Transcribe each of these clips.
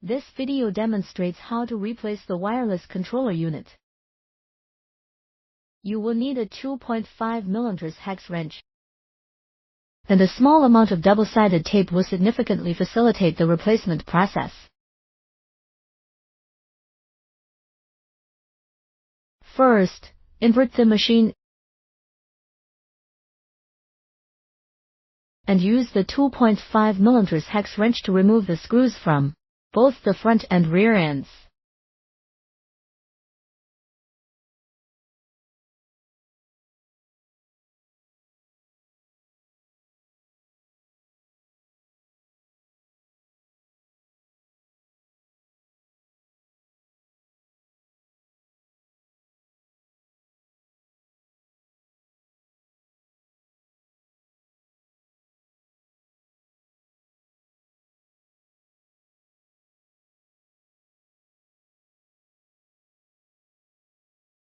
This video demonstrates how to replace the wireless controller unit. You will need a 2.5 mm hex wrench, and a small amount of double-sided tape will significantly facilitate the replacement process. First, invert the machine and use the 2.5 mm hex wrench to remove the screws from both the front and rear ends.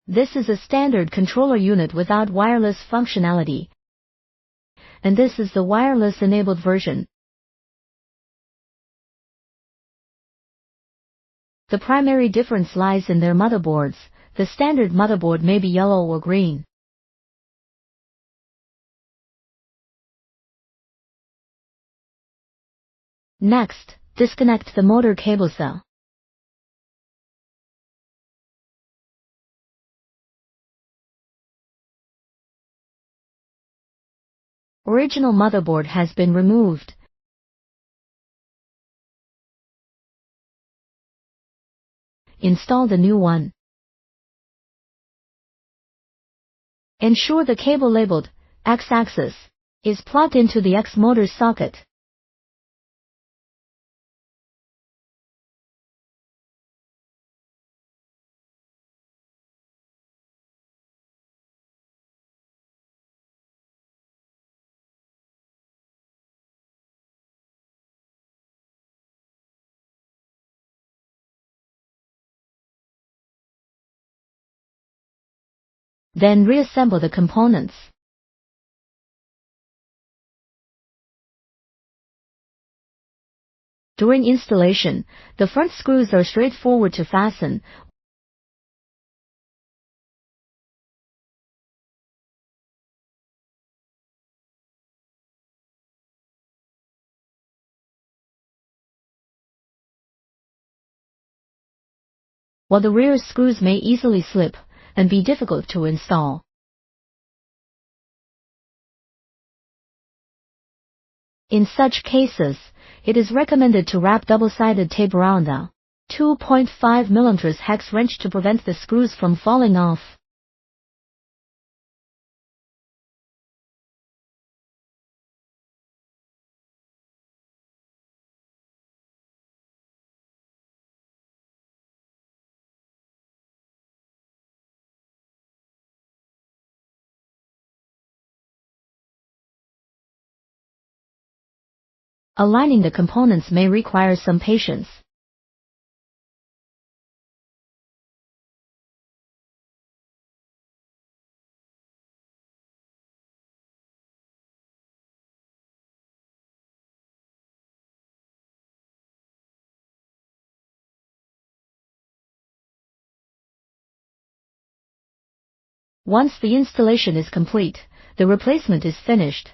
This is a standard controller unit without wireless functionality, and this is the wireless-enabled version. The primary difference lies in their motherboards. The standard motherboard may be yellow or green. Next, disconnect the motor cable cell. Original motherboard has been removed. Install the new one. Ensure the cable labeled X-axis is plugged into the X motor socket. Then reassemble the components. During installation, the front screws are straightforward to fasten, while the rear screws may easily slip and be difficult to install. In such cases, it is recommended to wrap double-sided tape around the 2.5 mm hex wrench to prevent the screws from falling off. Aligning the components may require some patience. Once the installation is complete, the replacement is finished.